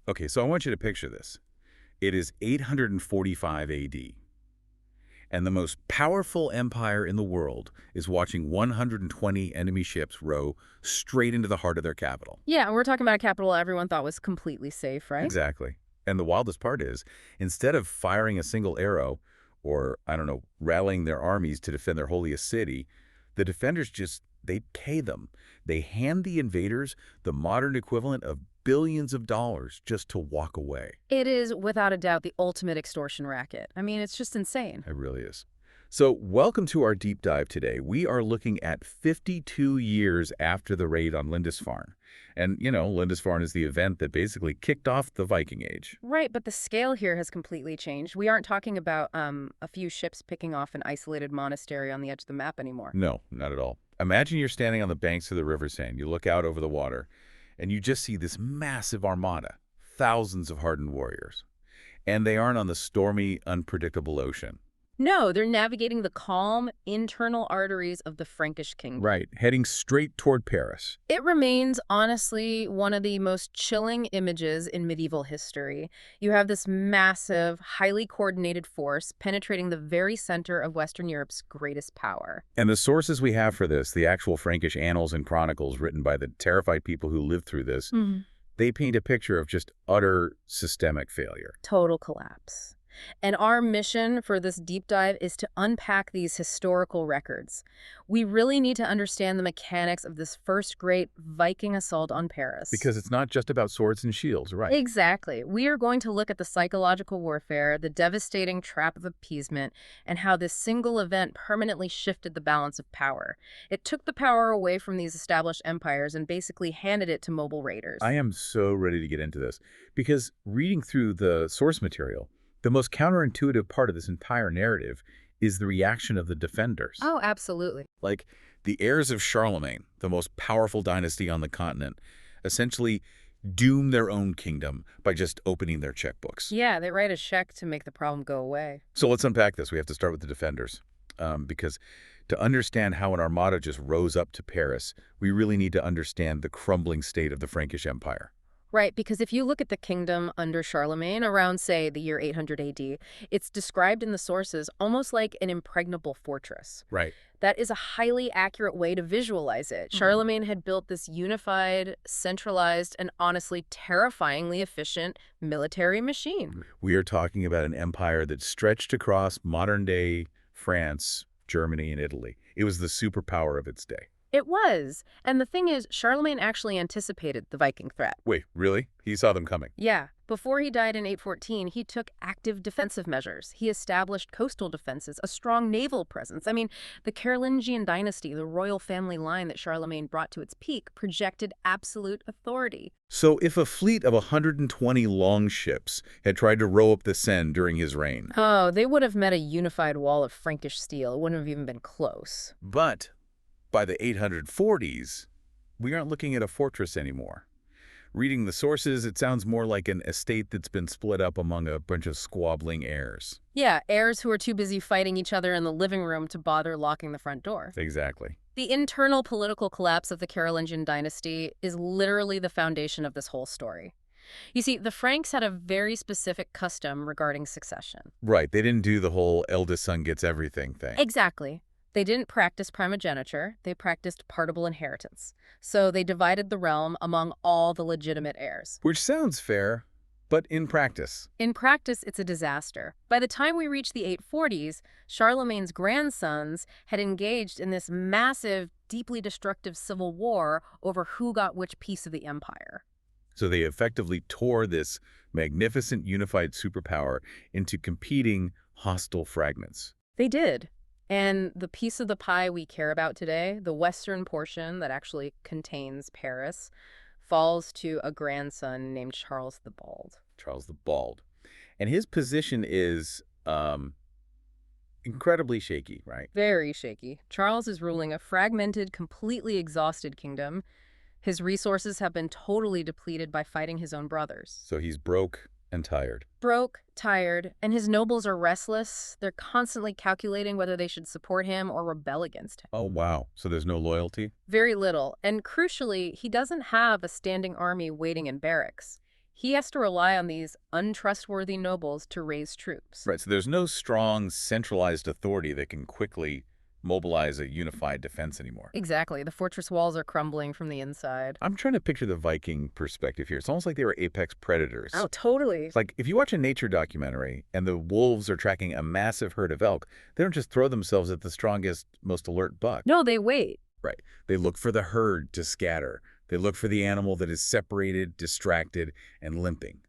Okay, so I want you to picture this. It is 845 AD, and the most powerful empire in the world is watching 120 enemy ships row straight into the heart of their capital. Yeah, and we're talking about a capital everyone thought was completely safe, right? Exactly. And the wildest part is, instead of firing a single arrow or, I don't know, rallying their armies to defend their holiest city, the defenders they pay them. They hand the invaders the modern equivalent of billions of dollars just to walk away. It is, without a doubt, the ultimate extortion racket. I mean, it's just insane. It really is. So welcome to our deep dive today. We are looking at 52 years after the raid on Lindisfarne. And, Lindisfarne is the event that basically kicked off the Viking Age. Right, but the scale here has completely changed. We aren't talking about a few ships picking off an isolated monastery on the edge of the map anymore. No, not at all. Imagine you're standing on the banks of the river Seine. You look out over the water, and you just see this massive armada, thousands of hardened warriors. And they aren't on the stormy, unpredictable ocean. No, they're navigating the calm, internal arteries of the Frankish kingdom. Right, heading straight toward Paris. It remains, honestly, one of the most chilling images in medieval history. You have this massive, highly coordinated force penetrating the very center of Western Europe's greatest power. And the sources we have for this, the actual Frankish annals and chronicles written by the terrified people who lived through this, they paint a picture of just utter systemic failure. Total collapse. And our mission for this deep dive is to unpack these historical records. We really need to understand the mechanics of this first great Viking assault on Paris. Because it's not just about swords and shields, right? Exactly. We are going to look at the psychological warfare, the devastating trap of appeasement, and how this single event permanently shifted the balance of power. It took the power away from these established empires and basically handed it to mobile raiders. I am so ready to get into this, because reading through the source material, the most counterintuitive part of this entire narrative is the reaction of the defenders. Oh, absolutely. Like, the heirs of Charlemagne, the most powerful dynasty on the continent, essentially doom their own kingdom by just opening their checkbooks. Yeah, they write a check to make the problem go away. So let's unpack this. We have to start with the defenders, because to understand how an armada just rose up to Paris, we really need to understand the crumbling state of the Frankish Empire. Right, because if you look at the kingdom under Charlemagne around, say, the year 800 AD, it's described in the sources almost like an impregnable fortress. Right. That is a highly accurate way to visualize it. Charlemagne had built this unified, centralized, and honestly terrifyingly efficient military machine. We are talking about an empire that stretched across modern-day France, Germany, and Italy. It was the superpower of its day. It was. And the thing is, Charlemagne actually anticipated the Viking threat. Wait, really? He saw them coming? Yeah. Before he died in 814, he took active defensive measures. He established coastal defenses, a strong naval presence. I mean, the Carolingian dynasty, the royal family line that Charlemagne brought to its peak, projected absolute authority. So if a fleet of 120 longships had tried to row up the Seine during his reign... Oh, they would have met a unified wall of Frankish steel. It wouldn't have even been close. But by the 840s, we aren't looking at a fortress anymore. Reading the sources, it sounds more like an estate that's been split up among a bunch of squabbling heirs. Yeah, heirs who are too busy fighting each other in the living room to bother locking the front door. Exactly. The internal political collapse of the Carolingian dynasty is literally the foundation of this whole story. You see, the Franks had a very specific custom regarding succession. Right, they didn't do the whole eldest son gets everything thing. Exactly. They didn't practice primogeniture, they practiced partible inheritance. So they divided the realm among all the legitimate heirs. Which sounds fair, but in practice. In practice, it's a disaster. By the time we reach the 840s, Charlemagne's grandsons had engaged in this massive, deeply destructive civil war over who got which piece of the empire. So they effectively tore this magnificent unified superpower into competing hostile fragments. They did. And the piece of the pie we care about today, the western portion that actually contains Paris, falls to a grandson named Charles the Bald. Charles the Bald. And his position is incredibly shaky, right? Very shaky. Charles is ruling a fragmented, completely exhausted kingdom. His resources have been totally depleted by fighting his own brothers. So he's broke and tired. Broke, tired, and his nobles are restless. They're constantly calculating whether they should support him or rebel against him. Oh, wow. So there's no loyalty? Very little. And crucially, he doesn't have a standing army waiting in barracks. He has to rely on these untrustworthy nobles to raise troops. Right, so there's no strong, centralized authority that can quickly mobilize a unified defense anymore. Exactly. The fortress walls are crumbling from the inside. I'm trying to picture the Viking perspective here. It's almost like they were apex predators. Oh, totally. It's like if you watch a nature documentary and the wolves are tracking a massive herd of elk, they don't just throw themselves at the strongest, most alert buck. No, they wait. Right. They look for the herd to scatter. They look for the animal that is separated, distracted, and limping.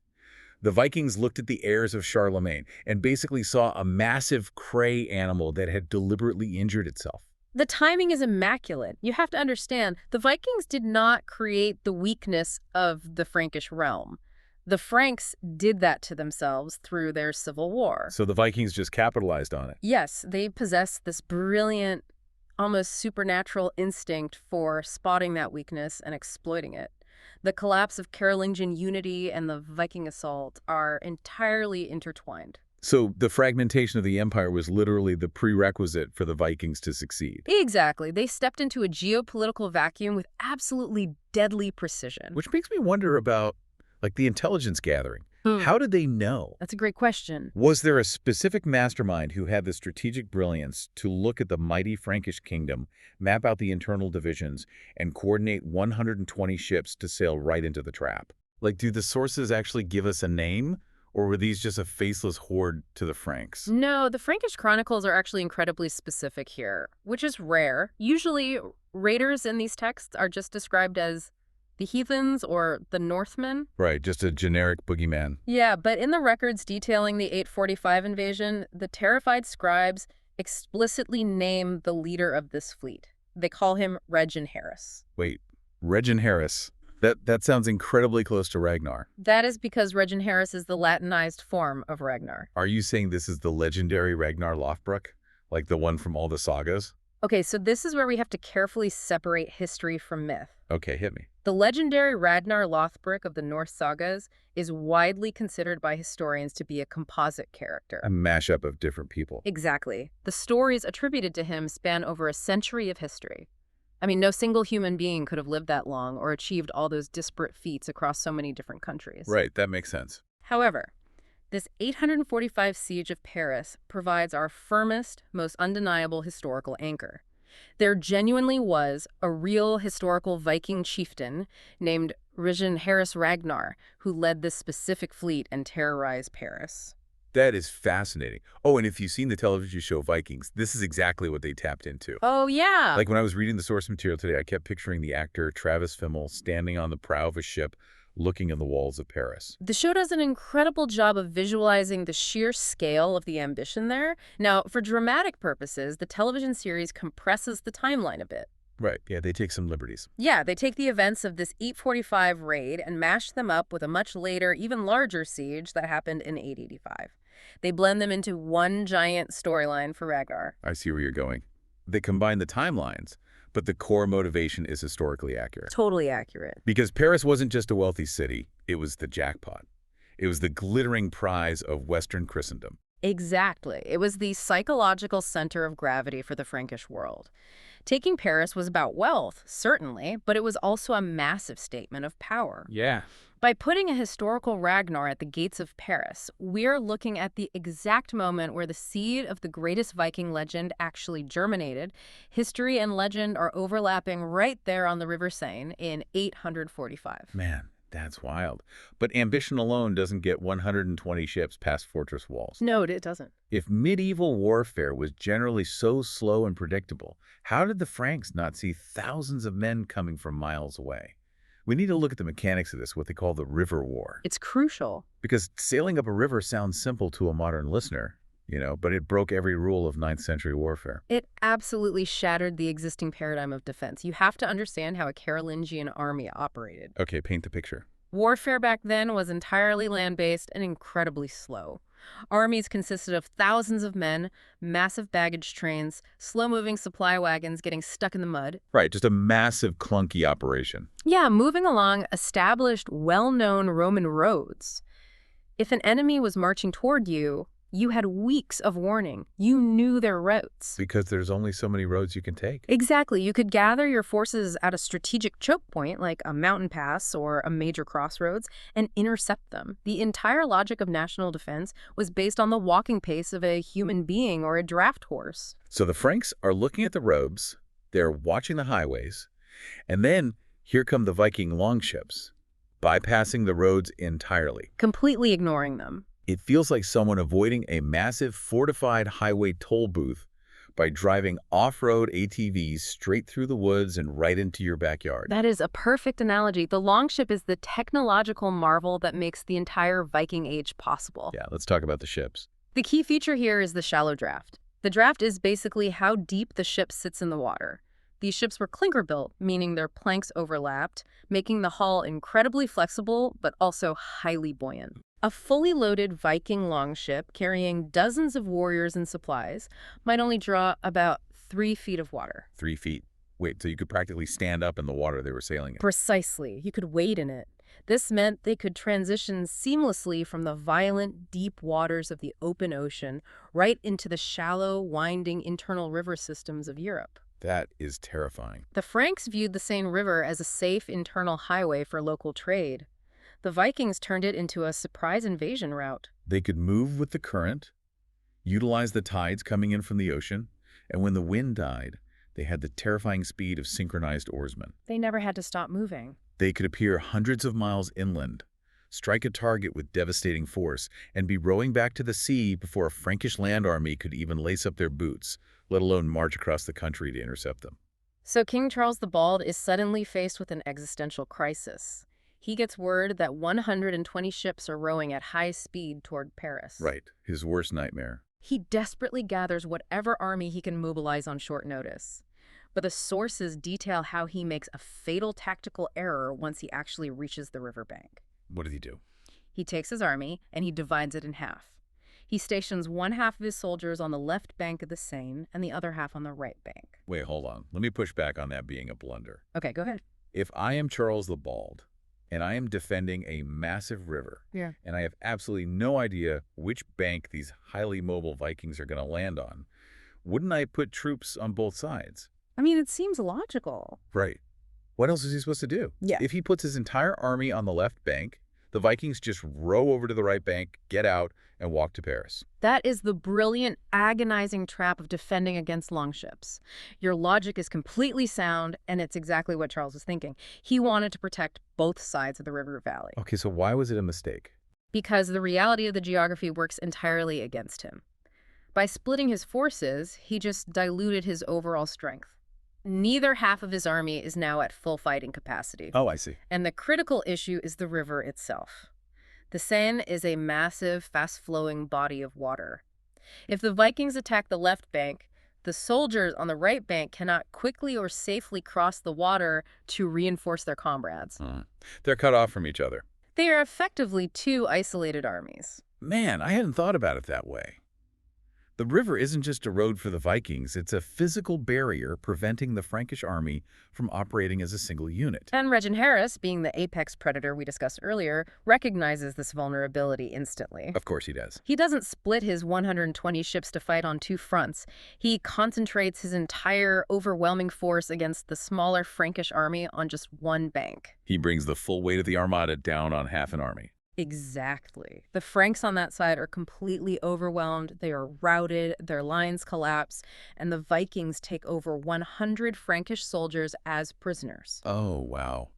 The Vikings looked at the heirs of Charlemagne and basically saw a massive cray animal that had deliberately injured itself. The timing is immaculate. You have to understand, the Vikings did not create the weakness of the Frankish realm. The Franks did that to themselves through their civil war. So the Vikings just capitalized on it. Yes, they possessed this brilliant, almost supernatural instinct for spotting that weakness and exploiting it. The collapse of Carolingian unity and the Viking assault are entirely intertwined. So the fragmentation of the empire was literally the prerequisite for the Vikings to succeed. Exactly. They stepped into a geopolitical vacuum with absolutely deadly precision. Which makes me wonder about, like, the intelligence gathering. How did they know? That's a great question. Was there a specific mastermind who had the strategic brilliance to look at the mighty Frankish kingdom, map out the internal divisions, and coordinate 120 ships to sail right into the trap? Like, do the sources actually give us a name? Or were these just a faceless horde to the Franks? No, the Frankish chronicles are actually incredibly specific here, which is rare. Usually, raiders in these texts are just described as the heathens or the Northmen. Right, just a generic boogeyman. Yeah, but in the records detailing the 845 invasion, the terrified scribes explicitly name the leader of this fleet. They call him Reginharus. Wait, Reginharus. That sounds incredibly close to Ragnar. That is because Reginharus is the Latinized form of Ragnar. Are you saying this is the legendary Ragnar Lothbrok? Like the one from all the sagas? Okay, so this is where we have to carefully separate history from myth. Okay, hit me. The legendary Ragnar Lothbrok of the Norse sagas is widely considered by historians to be a composite character. A mashup of different people. Exactly. The stories attributed to him span over a century of history. I mean, no single human being could have lived that long or achieved all those disparate feats across so many different countries. Right, that makes sense. However, this 845 siege of Paris provides our firmest, most undeniable historical anchor. There genuinely was a real historical Viking chieftain named Reginharus Ragnar who led this specific fleet and terrorized Paris. That is fascinating. Oh, and if you've seen the television show Vikings, this is exactly what they tapped into. Oh, yeah. Like when I was reading the source material today, I kept picturing the actor Travis Fimmel standing on the prow of a ship looking in the walls of Paris. The show does an incredible job of visualizing the sheer scale of the ambition there. Now, for dramatic purposes, the television series compresses the timeline a bit. Right, yeah, they take some liberties. Yeah, they take the events of this 845 raid and mash them up with a much later, even larger siege that happened in 885. They blend them into one giant storyline for Ragnar. I see where you're going. They combine the timelines, but the core motivation is historically accurate. Totally accurate. Because Paris wasn't just a wealthy city, it was the jackpot. It was the glittering prize of Western Christendom. Exactly. It was the psychological center of gravity for the Frankish world. Taking Paris was about wealth, certainly, but it was also a massive statement of power. Yeah. By putting a historical Ragnar at the gates of Paris, we're looking at the exact moment where the seed of the greatest Viking legend actually germinated. History and legend are overlapping right there on the River Seine in 845. Man, that's wild. But ambition alone doesn't get 120 ships past fortress walls. No, it doesn't. If medieval warfare was generally so slow and predictable, how did the Franks not see thousands of men coming from miles away? We need to look at the mechanics of this, what they call the river war. It's crucial. Because sailing up a river sounds simple to a modern listener, but it broke every rule of 9th century warfare. It absolutely shattered the existing paradigm of defense. You have to understand how a Carolingian army operated. Okay, paint the picture. Warfare back then was entirely land-based and incredibly slow. Armies consisted of thousands of men, massive baggage trains, slow-moving supply wagons getting stuck in the mud. Right, just a massive, clunky operation. Yeah, moving along established, well-known Roman roads. If an enemy was marching toward you, You had weeks of warning. You knew their routes. Because there's only so many roads you can take. Exactly. You could gather your forces at a strategic choke point, like a mountain pass or a major crossroads, and intercept them. The entire logic of national defense was based on the walking pace of a human being or a draft horse. So the Franks are looking at the roads, they're watching the highways, and then here come the Viking longships, bypassing the roads entirely. Completely ignoring them. It feels like someone avoiding a massive fortified highway toll booth by driving off-road ATVs straight through the woods and right into your backyard. That is a perfect analogy. The longship is the technological marvel that makes the entire Viking Age possible. Yeah, let's talk about the ships. The key feature here is the shallow draft. The draft is basically how deep the ship sits in the water. These ships were clinker-built, meaning their planks overlapped, making the hull incredibly flexible but also highly buoyant. A fully loaded Viking longship carrying dozens of warriors and supplies might only draw about 3 feet of water. 3 feet. Wait, so you could practically stand up in the water they were sailing in. Precisely. You could wade in it. This meant they could transition seamlessly from the violent, deep waters of the open ocean right into the shallow, winding internal river systems of Europe. That is terrifying. The Franks viewed the Seine River as a safe internal highway for local trade. The Vikings turned it into a surprise invasion route. They could move with the current, utilize the tides coming in from the ocean, and when the wind died, they had the terrifying speed of synchronized oarsmen. They never had to stop moving. They could appear hundreds of miles inland, strike a target with devastating force, and be rowing back to the sea before a Frankish land army could even lace up their boots, let alone march across the country to intercept them. So King Charles the Bald is suddenly faced with an existential crisis. He gets word that 120 ships are rowing at high speed toward Paris. Right, his worst nightmare. He desperately gathers whatever army he can mobilize on short notice. But the sources detail how he makes a fatal tactical error once he actually reaches the riverbank. What did he do? He takes his army and he divides it in half. He stations one half of his soldiers on the left bank of the Seine and the other half on the right bank. Wait, hold on. Let me push back on that being a blunder. Okay, go ahead. If I am Charles the Bald, and I am defending a massive river, Yeah. and I have absolutely no idea which bank these highly mobile Vikings are going to land on, wouldn't I put troops on both sides? I mean, it seems logical. Right. What else is he supposed to do? Yeah. If he puts his entire army on the left bank, the Vikings just row over to the right bank, get out, and walk to Paris. That is the brilliant, agonizing trap of defending against longships. Your logic is completely sound, and it's exactly what Charles was thinking. He wanted to protect both sides of the river valley. Okay, so why was it a mistake? Because the reality of the geography works entirely against him. By splitting his forces, he just diluted his overall strength. Neither half of his army is now at full fighting capacity. Oh, I see. And the critical issue is the river itself. The Seine is a massive, fast-flowing body of water. If the Vikings attack the left bank, the soldiers on the right bank cannot quickly or safely cross the water to reinforce their comrades. They're cut off from each other. They are effectively two isolated armies. Man, I hadn't thought about it that way. The river isn't just a road for the Vikings, it's a physical barrier preventing the Frankish army from operating as a single unit. And Ragnar, being the apex predator we discussed earlier, recognizes this vulnerability instantly. Of course he does. He doesn't split his 120 ships to fight on two fronts. He concentrates his entire overwhelming force against the smaller Frankish army on just one bank. He brings the full weight of the armada down on half an army. Exactly. The Franks on that side are completely overwhelmed. They are routed, their lines collapse, and the Vikings take over 100 Frankish soldiers as prisoners. Oh, wow.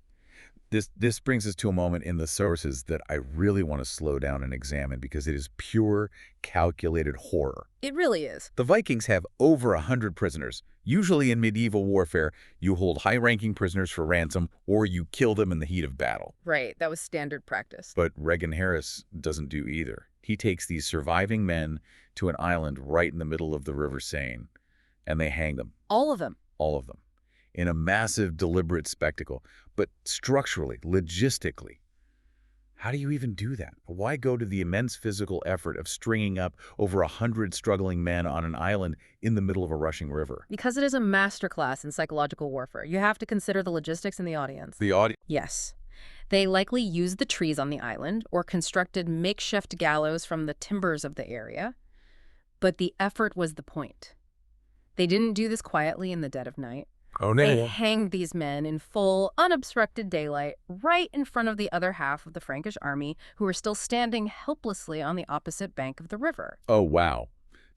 This brings us to a moment in the sources that I really want to slow down and examine because it is pure, calculated horror. It really is. The Vikings have over 100 prisoners. Usually in medieval warfare, you hold high-ranking prisoners for ransom or you kill them in the heat of battle. Right, that was standard practice. But Ragnar doesn't do either. He takes these surviving men to an island right in the middle of the River Seine, and they hang them. All of them. All of them. In a massive, deliberate spectacle. But structurally, logistically, how do you even do that? Why go to the immense physical effort of stringing up over 100 struggling men on an island in the middle of a rushing river? Because it is a masterclass in psychological warfare. You have to consider the logistics and the audience. The audience? Yes. They likely used the trees on the island or constructed makeshift gallows from the timbers of the area. But the effort was the point. They didn't do this quietly in the dead of night. Oh, They no. hanged these men in full, unobstructed daylight right in front of the other half of the Frankish army who were still standing helplessly on the opposite bank of the river. Oh, wow.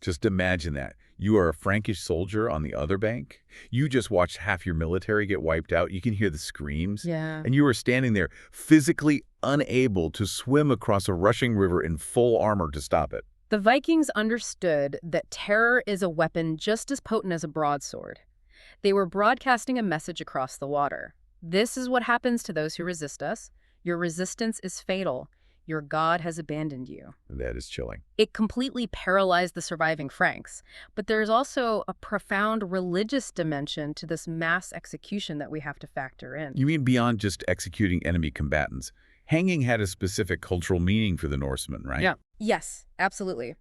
Just imagine that. You are a Frankish soldier on the other bank. You just watched half your military get wiped out. You can hear the screams. Yeah. And you are standing there, physically unable to swim across a rushing river in full armor to stop it. The Vikings understood that terror is a weapon just as potent as a broadsword. They were broadcasting a message across the water. This is what happens to those who resist us. Your resistance is fatal. Your God has abandoned you. That is chilling. It completely paralyzed the surviving Franks. But there's also a profound religious dimension to this mass execution that we have to factor in. You mean beyond just executing enemy combatants? Hanging had a specific cultural meaning for the Norsemen, right? Yeah. Yes, absolutely.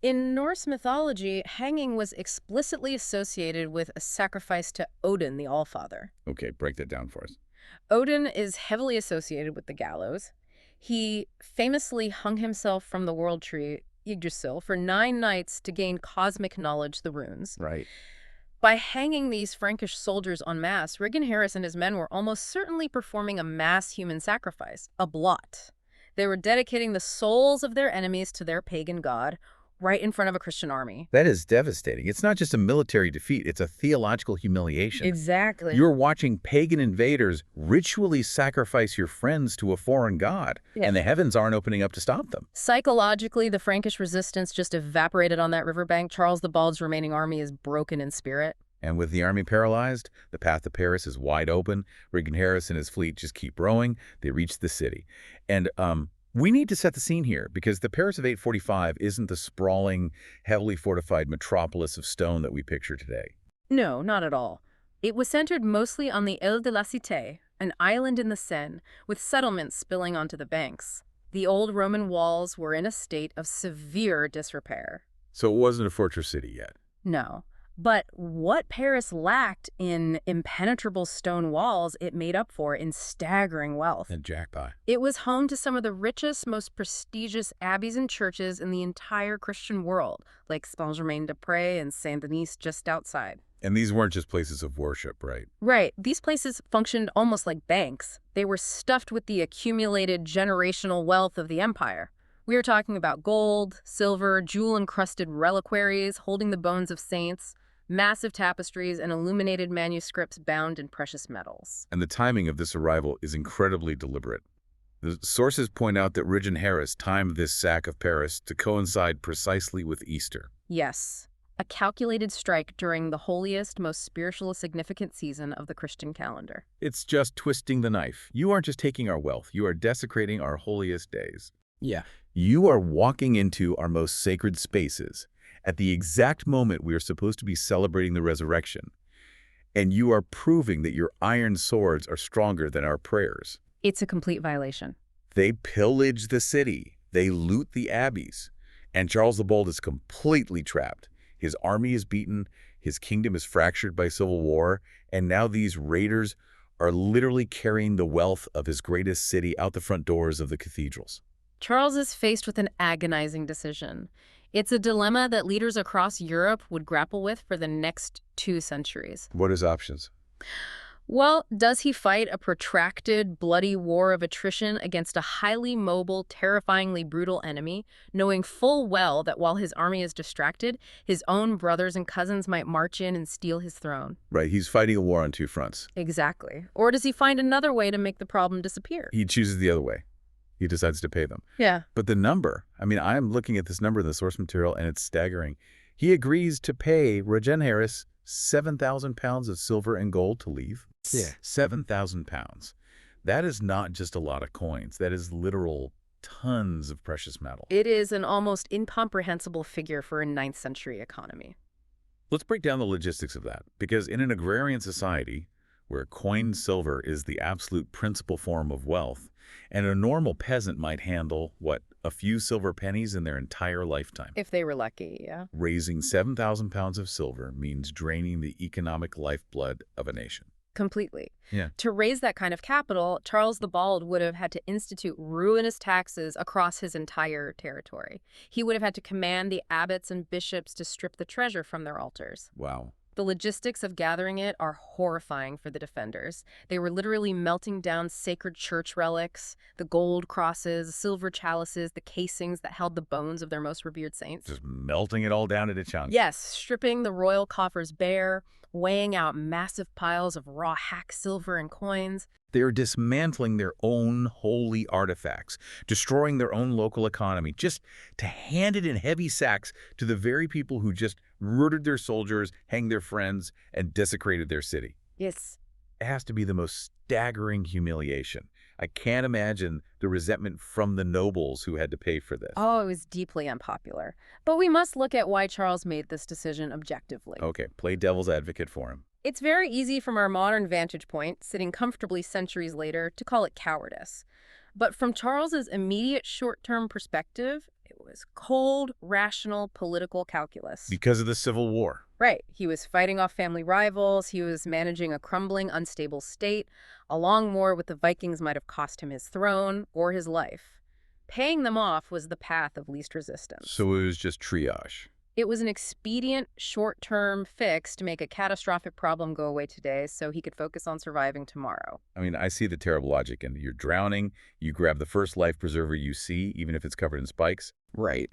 In Norse mythology, hanging was explicitly associated with a sacrifice to Odin, the Allfather. Okay, break that down for us. Odin is heavily associated with the gallows. He famously hung himself from the world tree, Yggdrasil, for 9 nights to gain cosmic knowledge, the runes. Right. By hanging these Frankish soldiers en masse, Ragnar and his men were almost certainly performing a mass human sacrifice, a blot. They were dedicating the souls of their enemies to their pagan god, right in front of a Christian army. That is devastating. It's not just a military defeat, it's a theological humiliation. Exactly. You're watching pagan invaders ritually sacrifice your friends to a foreign god, and the heavens aren't opening up to stop them. Psychologically, the Frankish resistance just evaporated on that riverbank. Charles the Bald's remaining army is broken in spirit. And with the army paralyzed, the path to Paris is wide open. Ragnar and his fleet just keep rowing. They reach the city. And we need to set the scene here, because the Paris of 845 isn't the sprawling, heavily fortified metropolis of stone that we picture today. No, not at all. It was centered mostly on the Île de la Cité, an island in the Seine, with settlements spilling onto the banks. The old Roman walls were in a state of severe disrepair. So it wasn't a fortress city yet. No. But what Paris lacked in impenetrable stone walls, it made up for in staggering wealth. And jackpot. It was home to some of the richest, most prestigious abbeys and churches in the entire Christian world, like Saint-Germain-des-Prés and Saint-Denis just outside. And these weren't just places of worship, right? Right. These places functioned almost like banks. They were stuffed with the accumulated generational wealth of the empire. We are talking about gold, silver, jewel-encrusted reliquaries holding the bones of saints, massive tapestries, and illuminated manuscripts bound in precious metals. And the timing of this arrival is incredibly deliberate. The sources point out that Ragnar timed this sack of Paris to coincide precisely with Easter. Yes, a calculated strike during the holiest, most spiritually significant season of the Christian calendar. It's just twisting the knife. You aren't just taking our wealth, you are desecrating our holiest days. Yeah. You are walking into our most sacred spaces at the exact moment we are supposed to be celebrating the resurrection. And you are proving that your iron swords are stronger than our prayers. It's a complete violation. They pillage the city. They loot the abbeys. And Charles the Bold is completely trapped. His army is beaten. His kingdom is fractured by civil war. And now these raiders are literally carrying the wealth of his greatest city out the front doors of the cathedrals. Charles is faced with an agonizing decision. It's a dilemma that leaders across Europe would grapple with for the next 2 centuries. What are his options? Well, does he fight a protracted, bloody war of attrition against a highly mobile, terrifyingly brutal enemy, knowing full well that while his army is distracted, his own brothers and cousins might march in and steal his throne? Right, he's fighting a war on 2 fronts. Exactly. Or does he find another way to make the problem disappear? He chooses the other way. He decides to pay them. Yeah. But the number, I'm looking at this number in the source material, and it's staggering. He agrees to pay Ragnar 7,000 pounds of silver and gold to leave. Yeah. 7,000 pounds. That is not just a lot of coins. That is literal tons of precious metal. It is an almost incomprehensible figure for a 9th century economy. Let's break down the logistics of that, because in an agrarian society where coined silver is the absolute principal form of wealth, and a normal peasant might handle, a few silver pennies in their entire lifetime. If they were lucky, yeah. Raising 7,000 pounds of silver means draining the economic lifeblood of a nation. Completely. Yeah. To raise that kind of capital, Charles the Bald would have had to institute ruinous taxes across his entire territory. He would have had to command the abbots and bishops to strip the treasure from their altars. Wow. The logistics of gathering it are horrifying for the defenders. They were literally melting down sacred church relics, the gold crosses, silver chalices, the casings that held the bones of their most revered saints. Just melting it all down into chunks. Yes, stripping the royal coffers bare, weighing out massive piles of raw hack silver and coins. They're dismantling their own holy artifacts, destroying their own local economy, just to hand it in heavy sacks to the very people who just murdered their soldiers, hanged their friends, and desecrated their city. Yes. It has to be the most staggering humiliation. I can't imagine the resentment from the nobles who had to pay for this. Oh, it was deeply unpopular. But we must look at why Charles made this decision objectively. Okay, play devil's advocate for him. It's very easy from our modern vantage point, sitting comfortably centuries later, to call it cowardice. But from Charles's immediate short-term perspective, it was cold, rational political calculus. Because of the Civil War. Right. He was fighting off family rivals. He was managing a crumbling, unstable state. A long war with the Vikings might have cost him his throne or his life. Paying them off was the path of least resistance. So it was just triage. It was an expedient, short-term fix to make a catastrophic problem go away today so he could focus on surviving tomorrow. I mean, I see the terrible logic in you're drowning, you grab the first life preserver you see, even if it's covered in spikes. Right.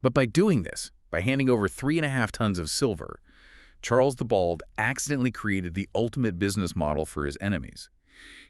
But by doing this, by handing over 3.5 tons of silver, Charles the Bald accidentally created the ultimate business model for his enemies.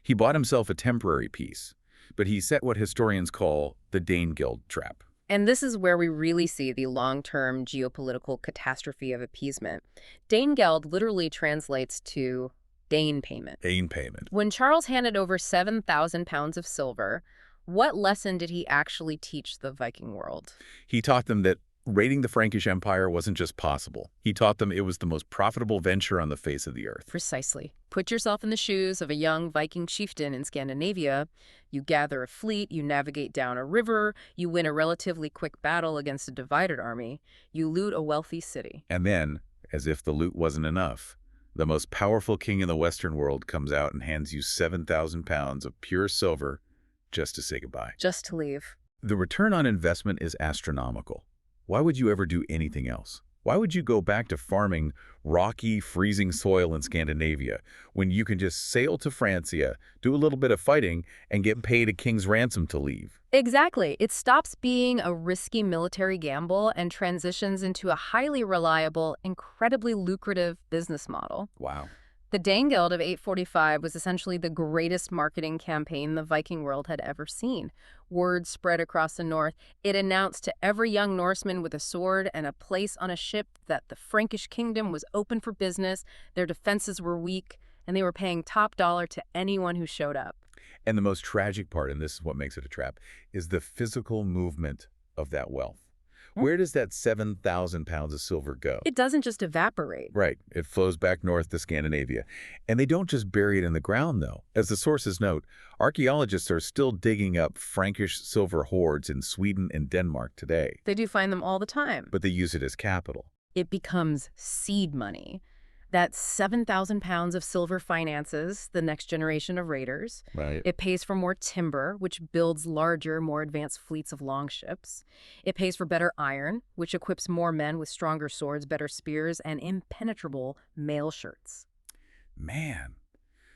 He bought himself a temporary peace, but he set what historians call the Danegeld trap. And this is where we really see the long-term geopolitical catastrophe of appeasement. Danegeld literally translates to Dane payment. Dane payment. When Charles handed over 7,000 pounds of silver, what lesson did he actually teach the Viking world? He taught them that raiding the Frankish Empire wasn't just possible. He taught them it was the most profitable venture on the face of the earth. Precisely. Put yourself in the shoes of a young Viking chieftain in Scandinavia. You gather a fleet, you navigate down a river, you win a relatively quick battle against a divided army, you loot a wealthy city. And then, as if the loot wasn't enough, the most powerful king in the Western world comes out and hands you 7,000 pounds of pure silver just to say goodbye. Just to leave. The return on investment is astronomical. Why would you ever do anything else? Why would you go back to farming rocky, freezing soil in Scandinavia when you can just sail to Francia, do a little bit of fighting, and get paid a king's ransom to leave? Exactly. It stops being a risky military gamble and transitions into a highly reliable, incredibly lucrative business model. Wow. The Danegeld of 845 was essentially the greatest marketing campaign the Viking world had ever seen. Word spread across the north. It announced to every young Norseman with a sword and a place on a ship that the Frankish kingdom was open for business, their defenses were weak, and they were paying top dollar to anyone who showed up. And the most tragic part, and this is what makes it a trap, is the physical movement of that wealth. Where does that 7,000 pounds of silver go? It doesn't just evaporate. Right. It flows back north to Scandinavia. And they don't just bury it in the ground, though. As the sources note, archaeologists are still digging up Frankish silver hoards in Sweden and Denmark today. They do find them all the time. But they use it as capital. It becomes seed money. That 7,000 pounds of silver finances the next generation of raiders. Right. It pays for more timber, which builds larger, more advanced fleets of longships. It pays for better iron, which equips more men with stronger swords, better spears, and impenetrable mail shirts. Man.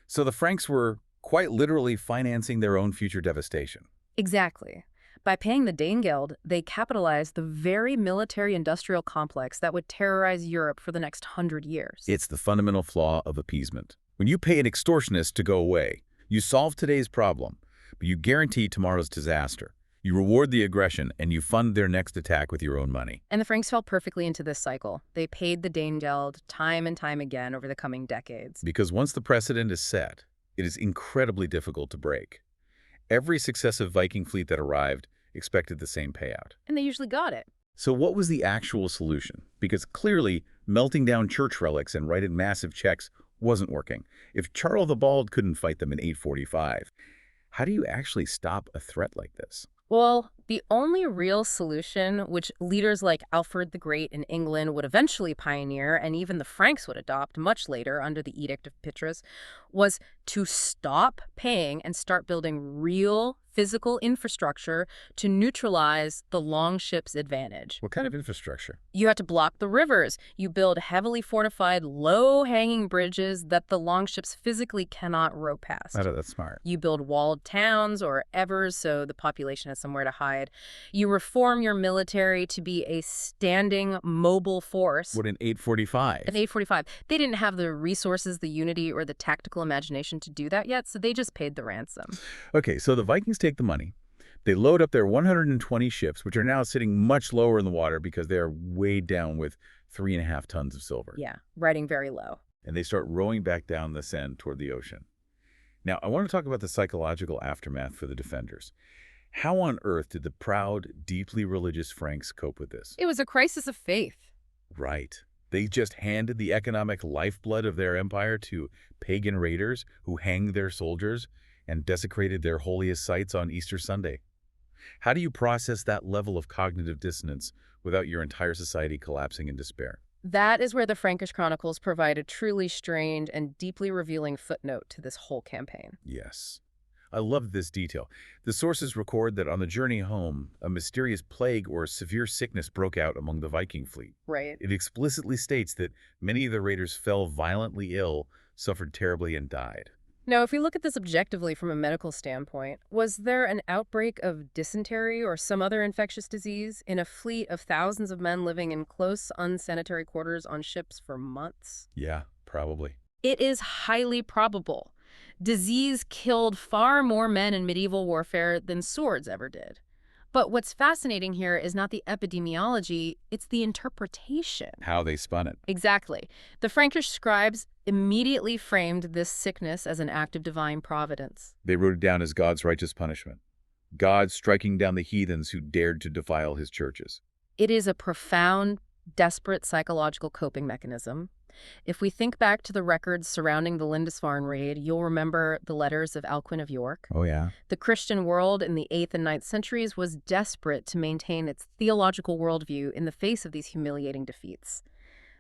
So the Franks were quite literally financing their own future devastation. Exactly. By paying the Danegeld, they capitalized the very military-industrial complex that would terrorize Europe for the next 100 years. It's the fundamental flaw of appeasement. When you pay an extortionist to go away, you solve today's problem, but you guarantee tomorrow's disaster. You reward the aggression, and you fund their next attack with your own money. And the Franks fell perfectly into this cycle. They paid the Danegeld time and time again over the coming decades. Because once the precedent is set, it is incredibly difficult to break. Every successive Viking fleet that arrived expected the same payout. And they usually got it. So what was the actual solution? Because clearly, melting down church relics and writing massive checks wasn't working. If Charles the Bald couldn't fight them in 845, how do you actually stop a threat like this? Well, the only real solution, which leaders like Alfred the Great in England would eventually pioneer, and even the Franks would adopt much later under the Edict of Petrus, was to stop paying and start building real physical infrastructure to neutralize the longships' advantage. What kind of infrastructure? You had to block the rivers. You build heavily fortified, low-hanging bridges that the longships physically cannot row past. Oh, that's smart. You build walled towns or evers so the population has somewhere to hide. You reform your military to be a standing, mobile force. What, in 845? In 845. They didn't have the resources, the unity, or the tactical imagination to do that yet, so they just paid the ransom. Okay, so the Vikings take the money. They load up their 120 ships, which are now sitting much lower in the water because they are weighed down with 3.5 tons of silver. Yeah, riding very low. And they start rowing back down the Seine toward the ocean. Now, I want to talk about the psychological aftermath for the defenders. How on earth did the proud, deeply religious Franks cope with this? It was a crisis of faith. Right. They just handed the economic lifeblood of their empire to pagan raiders who hanged their soldiers and desecrated their holiest sites on Easter Sunday. How do you process that level of cognitive dissonance without your entire society collapsing in despair? That is where the Frankish Chronicles provide a truly strange and deeply revealing footnote to this whole campaign. Yes. I love this detail. The sources record that on the journey home, a mysterious plague or severe sickness broke out among the Viking fleet. Right. It explicitly states that many of the raiders fell violently ill, suffered terribly, and died. Now, if we look at this objectively from a medical standpoint, was there an outbreak of dysentery or some other infectious disease in a fleet of thousands of men living in close, unsanitary quarters on ships for months? Yeah, probably. It is highly probable. Disease killed far more men in medieval warfare than swords ever did. But what's fascinating here is not the epidemiology, it's the interpretation. How they spun it. Exactly. The Frankish scribes immediately framed this sickness as an act of divine providence. They wrote it down as God's righteous punishment. God striking down the heathens who dared to defile his churches. It is a profound, desperate psychological coping mechanism. If we think back to the records surrounding the Lindisfarne raid, you'll remember the letters of Alcuin of York. Oh, yeah. The Christian world in the 8th and 9th centuries was desperate to maintain its theological worldview in the face of these humiliating defeats.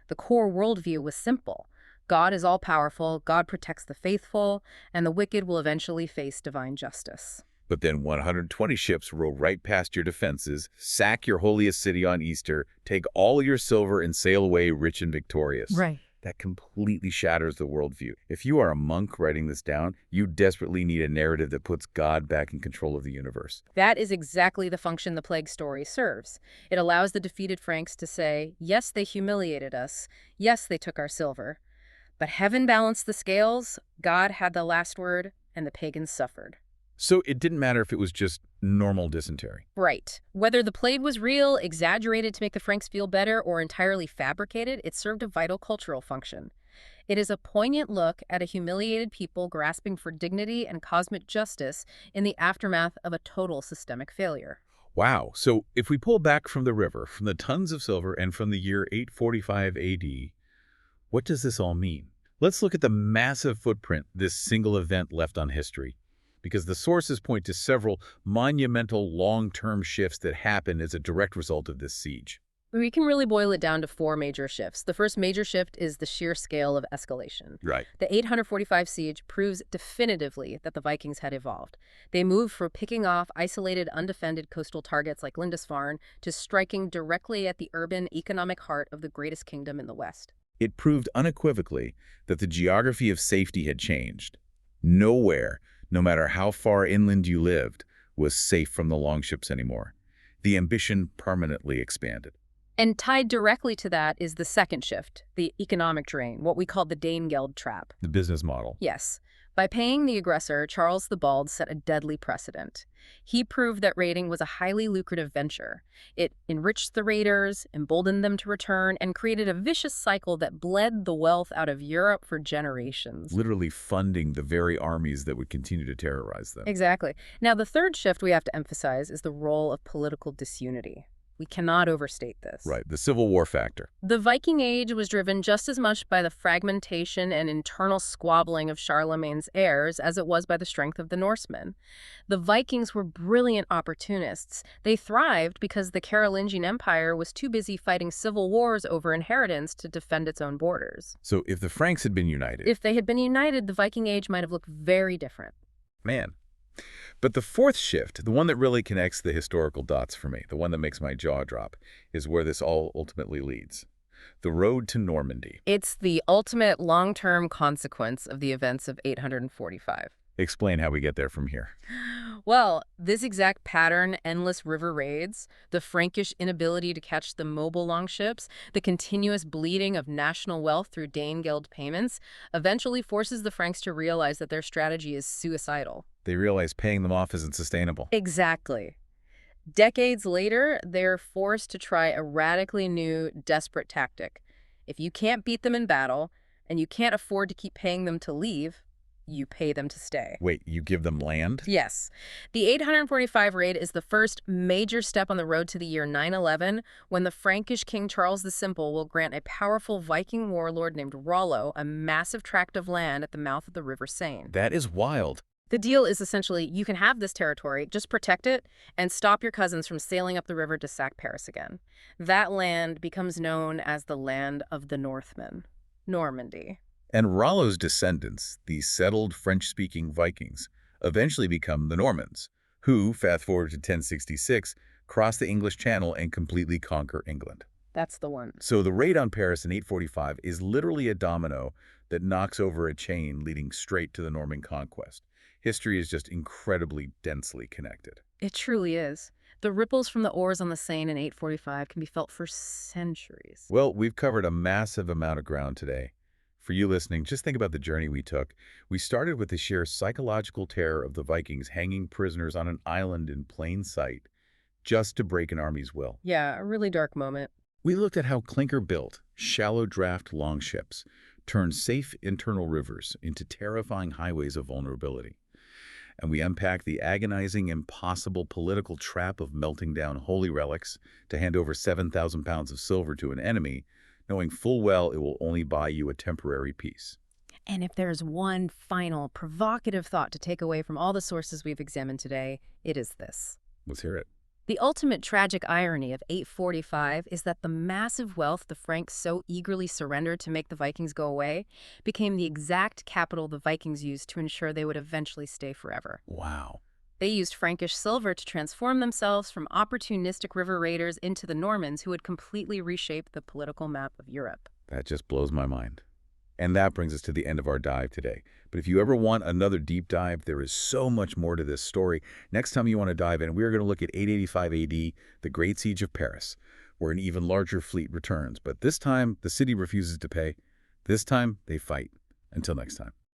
The core worldview was simple. God is all-powerful, God protects the faithful, and the wicked will eventually face divine justice. But then 120 ships row right past your defenses, sack your holiest city on Easter, take all your silver, and sail away rich and victorious. Right. That completely shatters the worldview. If you are a monk writing this down, you desperately need a narrative that puts God back in control of the universe. That is exactly the function the plague story serves. It allows the defeated Franks to say, yes, they humiliated us. Yes, they took our silver. But heaven balanced the scales, God had the last word, and the pagans suffered. So it didn't matter if it was just normal dysentery. Right. Whether the plague was real, exaggerated to make the Franks feel better, or entirely fabricated, it served a vital cultural function. It is a poignant look at a humiliated people grasping for dignity and cosmic justice in the aftermath of a total systemic failure. Wow. So if we pull back from the river, from the tons of silver, and from the year 845 AD, what does this all mean? Let's look at the massive footprint this single event left on history, because the sources point to several monumental long-term shifts that happened as a direct result of this siege. We can really boil it down to 4 major shifts. The first major shift is the sheer scale of escalation. Right. The 845 siege proves definitively that the Vikings had evolved. They moved from picking off isolated, undefended coastal targets like Lindisfarne to striking directly at the urban, economic heart of the greatest kingdom in the West. It proved unequivocally that the geography of safety had changed. Nowhere, no matter how far inland you lived, was safe from the longships anymore. The ambition permanently expanded. And tied directly to that is the second shift, the economic drain, what we call the Danegeld trap. The business model. Yes. By paying the aggressor, Charles the Bald set a deadly precedent. He proved that raiding was a highly lucrative venture. It enriched the raiders, emboldened them to return, and created a vicious cycle that bled the wealth out of Europe for generations. Literally funding the very armies that would continue to terrorize them. Exactly. Now, the third shift we have to emphasize is the role of political disunity. We cannot overstate this. Right, the Civil War factor. The Viking Age was driven just as much by the fragmentation and internal squabbling of Charlemagne's heirs as it was by the strength of the Norsemen. The Vikings were brilliant opportunists. They thrived because the Carolingian Empire was too busy fighting civil wars over inheritance to defend its own borders. So if the Franks had been united... If they had been united, the Viking Age might have looked very different. Man. But the fourth shift, the one that really connects the historical dots for me, the one that makes my jaw drop, is where this all ultimately leads. The road to Normandy. It's the ultimate long-term consequence of the events of 845. Explain how we get there from here. Well, this exact pattern, endless river raids, the Frankish inability to catch the mobile longships, the continuous bleeding of national wealth through Danegeld payments, eventually forces the Franks to realize that their strategy is suicidal. They realize paying them off isn't sustainable. Exactly. Decades later, they're forced to try a radically new, desperate tactic. If you can't beat them in battle, and you can't afford to keep paying them to leave, you pay them to stay. Wait, you give them land? Yes. The 845 raid is the first major step on the road to the year 911, when the Frankish King Charles the Simple will grant a powerful Viking warlord named Rollo a massive tract of land at the mouth of the River Seine. That is wild. The deal is essentially, you can have this territory, just protect it, and stop your cousins from sailing up the river to sack Paris again. That land becomes known as the land of the Northmen, Normandy. And Rollo's descendants, these settled French-speaking Vikings, eventually become the Normans, who, fast forward to 1066, cross the English Channel and completely conquer England. That's the one. So the raid on Paris in 845 is literally a domino that knocks over a chain leading straight to the Norman conquest. History is just incredibly densely connected. It truly is. The ripples from the oars on the Seine in 845 can be felt for centuries. Well, we've covered a massive amount of ground today. For you listening, just think about the journey we took. We started with the sheer psychological terror of the Vikings hanging prisoners on an island in plain sight, just to break an army's will. Yeah, a really dark moment. We looked at how clinker-built, shallow-draft longships turned safe internal rivers into terrifying highways of vulnerability. And we unpacked the agonizing, impossible political trap of melting down holy relics to hand over 7,000 pounds of silver to an enemy, knowing full well it will only buy you a temporary peace. And if there's one final, provocative thought to take away from all the sources we've examined today, it is this. Let's hear it. The ultimate tragic irony of 845 is that the massive wealth the Franks so eagerly surrendered to make the Vikings go away became the exact capital the Vikings used to ensure they would eventually stay forever. Wow. They used Frankish silver to transform themselves from opportunistic river raiders into the Normans who would completely reshape the political map of Europe. That just blows my mind. And that brings us to the end of our dive today. But if you ever want another deep dive, there is so much more to this story. Next time you want to dive in, we're going to look at 885 AD, the Great Siege of Paris, where an even larger fleet returns. But this time, the city refuses to pay. This time, they fight. Until next time.